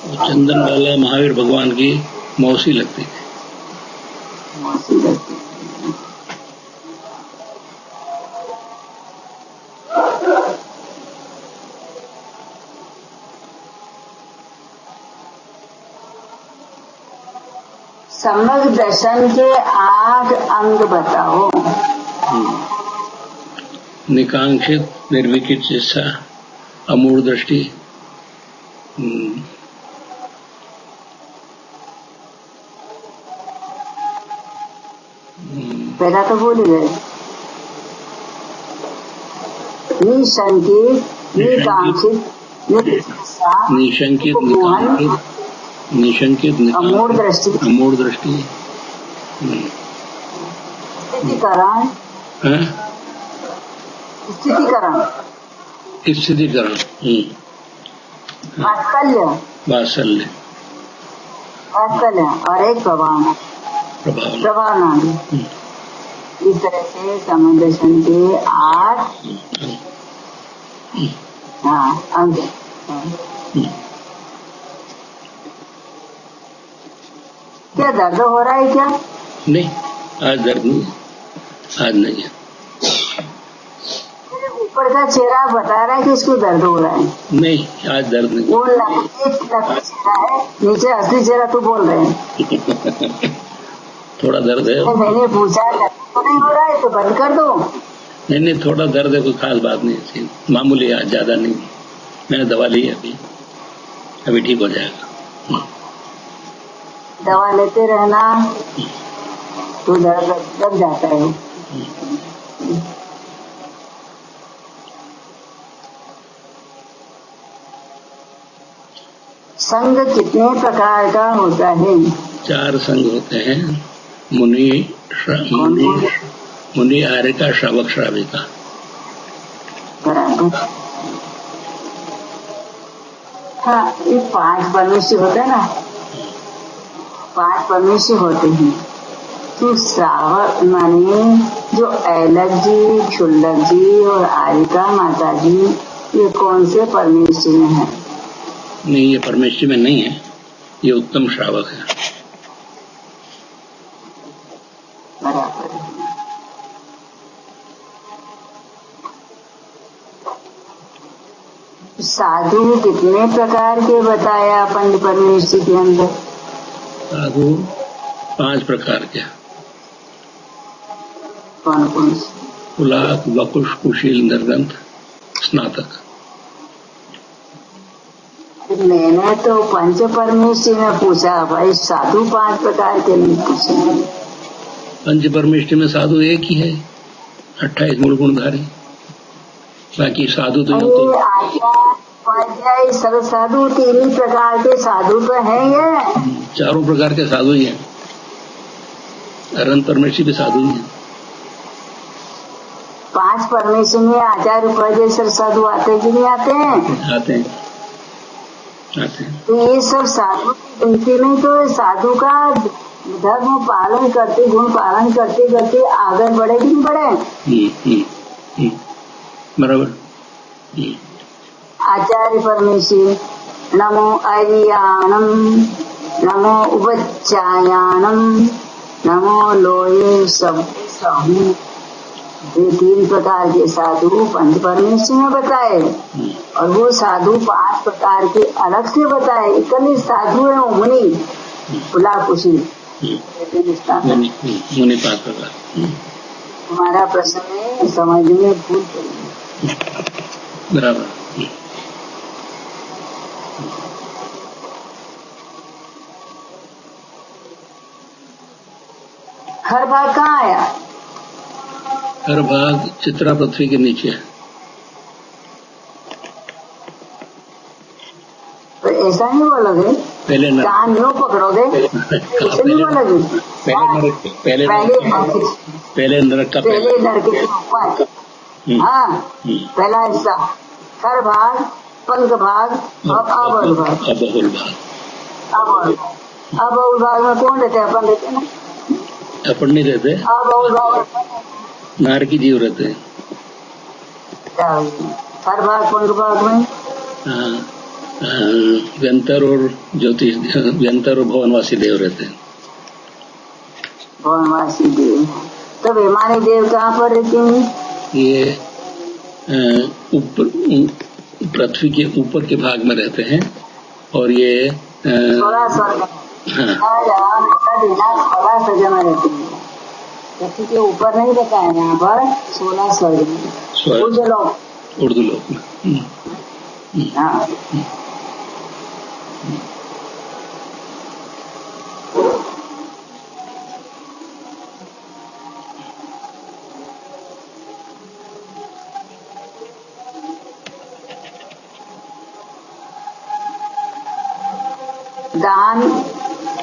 चंदन बाला महावीर भगवान की मौसी लगती थी। मौसी लगती थी। सम्यक दर्शन के 8 अंग बताओ। निकांक्षित, निर्विकित चित्सा, अमूढ़ दृष्टि, पहला तो भूल गए। निशंकित, निकांक्षित, निशंकित, अमूढ़ दृष्टि, स्थितिकरण, वात्सल्य और एक प्रभाव नाम। इस तरह से सम्यक दर्शन के 8 अंग। क्या दर्द हो रहा है क्या? नहीं, आज दर्द नहीं, आज नहीं है। ऊपर का चेहरा बता रहा है कि इसको दर्द हो रहा है। नहीं, आज दर्द नहीं। वो नकली चेहरा है, नीचे असली चेहरा तू बोल रहे हैं। थोड़ा दर्द है। तो मैंने पूछा तो नहीं हो रहा है तो बंद कर दो। नहीं, थोड़ा दर्द है, कोई खास बात नहीं, मामूली, आज ज्यादा नहीं। मैंने दवा ली है, अभी ठीक हो जाएगा। दवा लेते रहना तो दर्द लग जाता है। संग कितने प्रकार का होता है? 4 संग होते हैं। मुनि, आर्यिका, श्रावक, श्राविका। बराबर। हाँ, ये 5 परमेश्वर होते हैं ना, 5 परमेश्वर होते हैं। तो श्रावक माने जो ऐलक जी, क्षुल्लक जी और आर्यिका माता जी, ये कौन से परमेश्वर में है? नहीं, ये परमेश्वर में नहीं है, ये उत्तम श्रावक है। बराबर। साधु कितने प्रकार के बताया पंच परमेश्वर के अंदर? साधु 5 प्रकार के। कौन कौन से? कुलाक, वकुश, कुशील, निर्गंथ, स्नातक। मैंने तो पंच परमेश्वर में पूछा भाई, साधु 5 प्रकार के नहीं पूछे। पंच परमेश्वर में साधु एक ही है, 28 मूल गुणधारी। बाकी साधु तो सब साधु 3 ही प्रकार के साधु तो है ये। 4 प्रकार के साधु ही हैं। अनंत परमेश्वर भी साधु ही हैं। 5 परमेश्वर में आचार्य उपाध्याय साधु आते कि नहीं आते हैं? आते हैं। तो ये सब साधु गिनती में तो साधु का धर्म पालन करते, गुण पालन करते करते आगे बढ़े कि नहीं बढ़े? बराबर। आचार्य परमेश्वर, नमो अरियाणम, नमो उपचायाणम, नमो लोये सब साहू, ये 3 प्रकार के साधु पंच परमेश्वर ने बताए और वो साधु 5 प्रकार के अलग से बताए। इतने साधु है मुनि बुला कुशी मुनि 5 प्रकार। हमारा प्रश्न में समझ में भूल पड़ी। बराबर। हर भाग कहाँ आया? हर भाग चित्रा पृथ्वी के नीचे है। तो ऐसा नहीं बोलोगे? पहले नरक, कान नो पकड़ोगे ऐसे नहीं बोलोगे? पहले नरक का पहले नरक के ऊपर। हाँ, पहला हिस्सा हर भाग, पंख भाग और अबहुल भाग। अबहुल भाग। अबहुल भाग में कौन रहते हैं? अपन रहते ना? अपन नहीं रहते, अबहुल भाग नारकी जीव रहते हैं। हर भाग पंख भाग में व्यंतर और ज्योतिष, व्यंतर और भवनवासी देव रहते हैं। भवनवासी देव। तब हमारे देव कहाँ पर रहते हैं? ये ऊपर पृथ्वी के ऊपर के भाग में रहते हैं और ये 16 स्वर्ग। हाँ, 16 स्वर्ग में रहते हैं। पृथ्वी के ऊपर नहीं बताया यहाँ पर, 16 स्वर्ग में उर्दू लोग में। हाँ। दान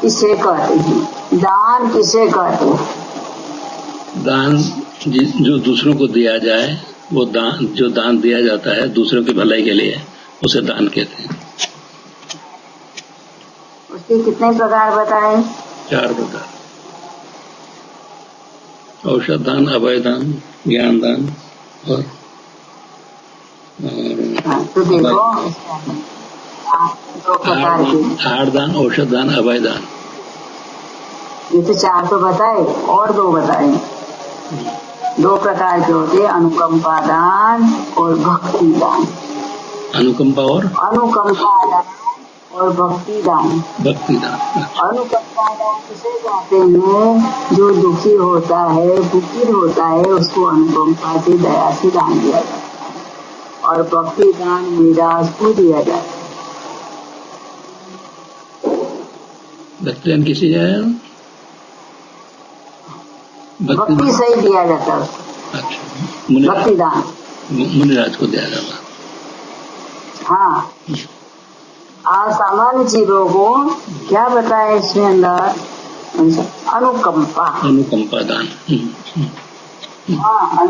किसे कहते हैं? दान किसे कहते हैं? दान जो दूसरों को दिया जाए, वो दान, जो दान दिया जाता है दूसरों की भलाई के लिए, उसे दान कहते हैं। उसके कितने प्रकार बताए? 4 प्रकार। औषध दान, अभय दान, ज्ञान दान और तो देखो 2 प्रकार के आहार दान, औषध दान, अभय दान। ये तो 4 तो बताए और 2 बताए। 2 प्रकार के होते हैं, अनुकंपा दान और भक्ति दान। अनुकंपा और दान और भक्ति दान। अनुकंपा दान किसे कहते हैं? जो दुखी होता है, फकीर होता है, उसको अनुकंपा से, दया से दान दिया जाता है। और भक्ति दान निराश को दिया जाता है। भक्ति दान किसे जाए? भक्ति सही दिया जाता है। अच्छा, भक्ति दान मुनिराज को दिया जाता। हाँ, आज सामान्य जीवों को क्या बताया इसमें अंदर? अनुकंपा दान। हाँ,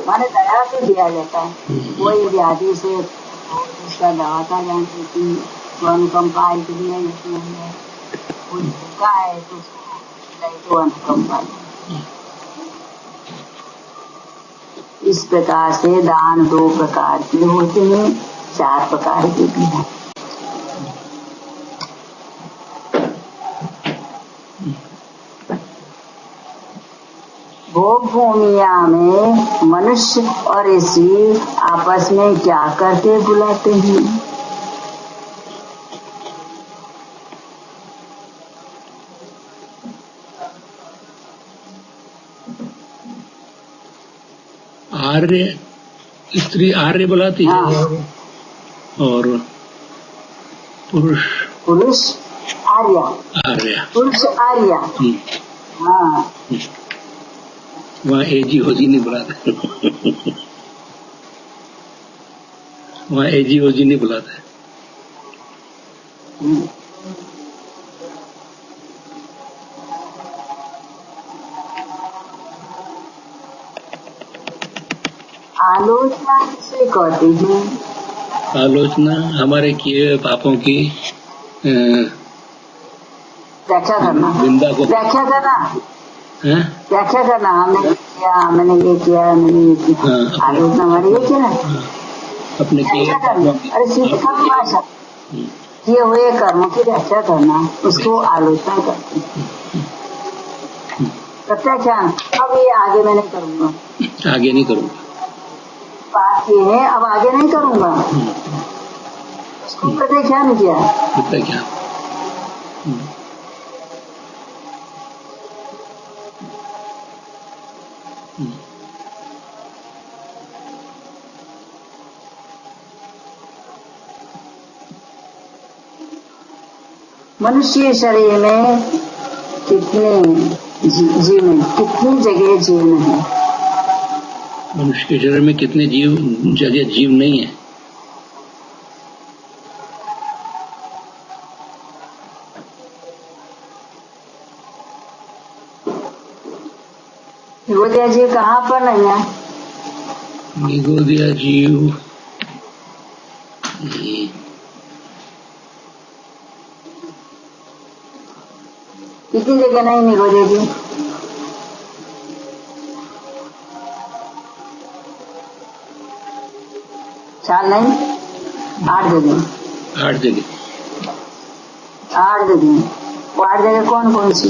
माने दया से दिया जाता है। कोई व्याधि से उसका दवा का जानती थी तो अनुकंपा इसलिए इसमें है। कोई भूखा है तो उसको अनुकंपा। इस प्रकार से दान 2 प्रकार के होते हैं, 4 प्रकार के भी हैं। भोग भूमिया में मनुष्य और ऋषि आपस में क्या करके बुलाते हैं? आर्य, स्त्री आर्य बुलाती है। हाँ। और पुरुष आर्य। पुरुष आर्य। हाँ, वहाँ एजी होजी नहीं बुलाते। वहाँ एजी होजी नहीं बुलाते। आलोचना किसे कहते हैं? आलोचना हमारे किए पापों की व्याख्या करना। निंदा को व्याख्या करना। व्याख्या करना, हमने किया, मैंने ये किया, मैंने ये किया। आलोचना हमारी ये किया, अपने व्याख्या करना। अरे सीखा भाषा किए हुए कर्मों की व्याख्या करना, उसको आलोचना करते हैं। प्रत्याख्यान अब ये आगे मैं नहीं करूंगा, आगे नहीं करूंगा। बात ये है अब आगे नहीं करूंगा, उसको प्रत्याख्यान किया। प्रत्याख्यान। मनुष्य शरीर में कितने जीव में कितनी जगह जीव नहीं? मनुष्य के शरीर में कितने जगह जीव नहीं है? निगोदिया जीव कहाँ पर नहीं है? निगोदिया जीव कितनी जगह नहीं निगोदिया जीव? 4 नहीं 8 जगह। 8 जगह। 8 जगह। वो 8 जगह कौन कौन सी?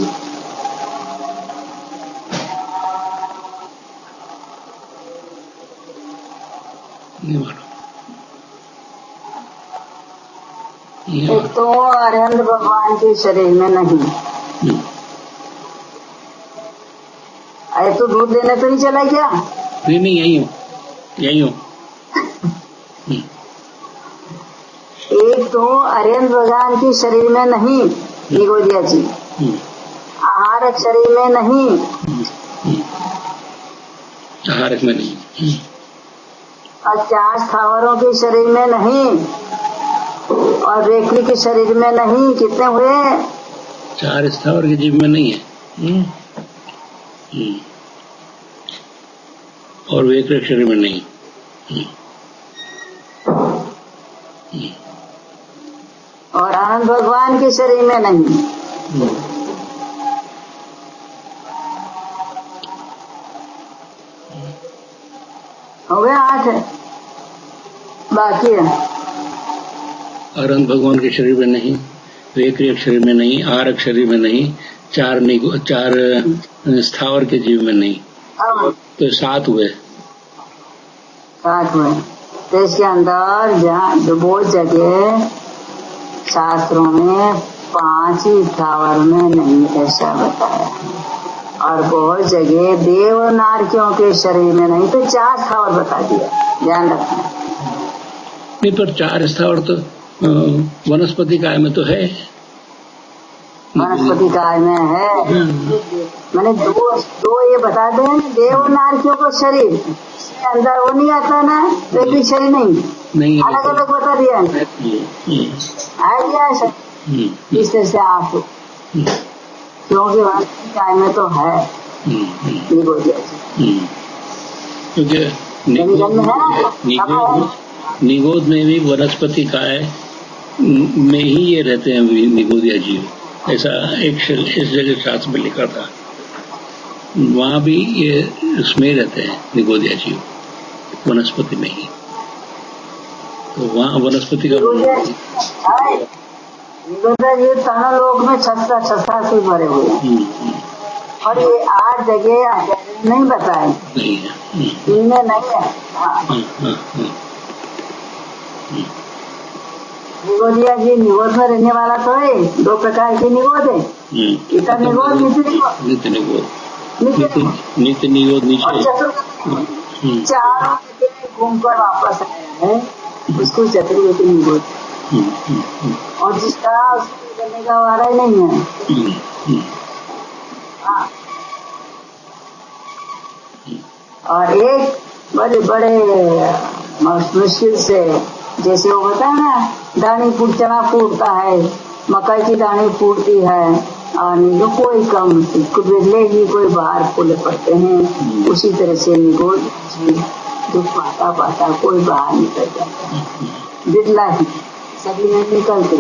नहीं मालूम। एक तो अरहंत भगवान के शरीर में नहीं। अरे तो दूध देने तो नहीं चला क्या? नहीं यही हूँ। एक तो अरहंत भगवान के शरीर में नहीं निगोदिया जी, आहारक शरीर में नहीं, आहारक में नहीं, और 4 स्थावरों के शरीर में नहीं, और रेखली के शरीर में नहीं। कितने हुए? 4 स्थावर के जीव में नहीं है। और वेक शरीर में नहीं। और अनंत भगवान के शरीर में नहीं। हो गया 8 बाकी है। अनंत भगवान के शरीर में नहीं, वेक शरीर में नहीं, आहारक शरीर में नहीं, 4 स्थावर के जीव में नहीं, तो 7 हुए। 7 हुए। तो इसके अंदर जहाँ जो बहुत जगह शास्त्रों में 5 ही स्थावर में नहीं ऐसा बताया, और बहुत जगह देव और नारकियों के शरीर में नहीं, तो 4 स्थावर बता दिया। ध्यान रखना। नहीं पर 4 स्थावर तो वनस्पति काय में तो है। वनस्पति काय में है। मैंने दो ये बता दें, देव और नारकियों का शरीर इसके अंदर वो नहीं आता ना, वैदिक शरीर नहीं अलग अलग बता दिया है क्या ऐसा? इस तरह से आप क्योंकि वनस्पति काय में तो है क्योंकि निगोद में भी वनस्पति काय में ही ये रहते हैं निगोदिया जीव, ऐसा इस जगह शास्त्र में लिखा था। वहाँ भी ये उसमें रहते हैं निगोदिया जीव, वनस्पति में ही। तो वहाँ वनस्पति का निगोदिया जीव तन लोक में 6 से भरे हुए हैं, और ये 8 जगह नहीं बताए, इनमें नहीं है। निगोदिया जी निगोद में रहने वाला तो है। 2 प्रकार के निगोद है, इतर निगोद, नित्य निगोद, और चतुर्गति। 4 घूम कर वापस आया है, उसको चतुर्गति निगोद। और जिसका उसको करने का वारा ही नहीं है। और एक बड़े बड़े मुश्किल से, जैसे वो बताया ना, दानी चना फूटता है, मकई की दानी फूटती है, और नहीं तो कोई कम बिरले कोई बाहर फूले पड़ते हैं, उसी तरह से निगोद दुख पाता कोई बाहर निकल जाता है। बिरला ही सभी नहीं निकलते।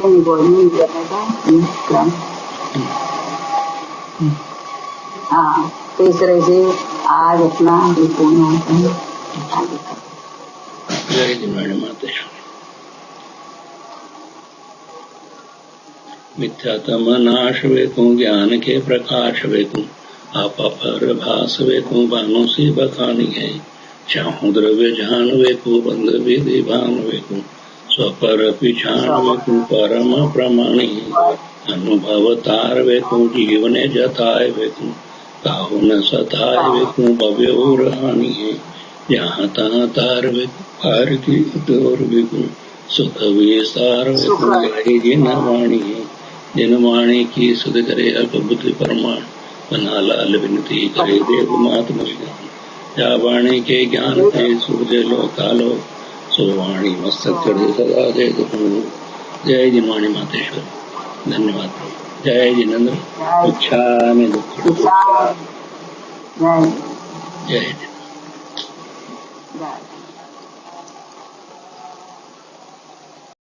निगोद नहीं करने का। हाँ, तो इस तरह से आज अपना पूर्ण होता है। मिथ्यातम नाश वेकूं ज्ञान के प्रकाश वेकूं आपा पर भास वेकूं बानों से बखानी है चाहूं द्रव्य जान वेकूं बंध विधि भान वेकूं स्वपर पिछाण वेकूं परम प्रमाणी अनुभव तार वेकूं जीवने जताए वेकूं काहू न सताए वेकूं भव्य हानि है जहाँ तहाँ तार वेकूं पार की उतोर वेकूं सुख विस्तार वेकूं यही जिन वाणी है जिन वाणी की सुध करे अल्प बुद्धि प्रमाण बना लाल विनती करे देव मात मुझगान जा वाणी के ज्ञान थे सूर्य लो कालो सो वाणी मस्तक चढ़े सदा दे दुखू जय जिनवाणी मातेश्वर धन्यवाद जय जिनेन्द्र इच्छा में दुख जय जय जय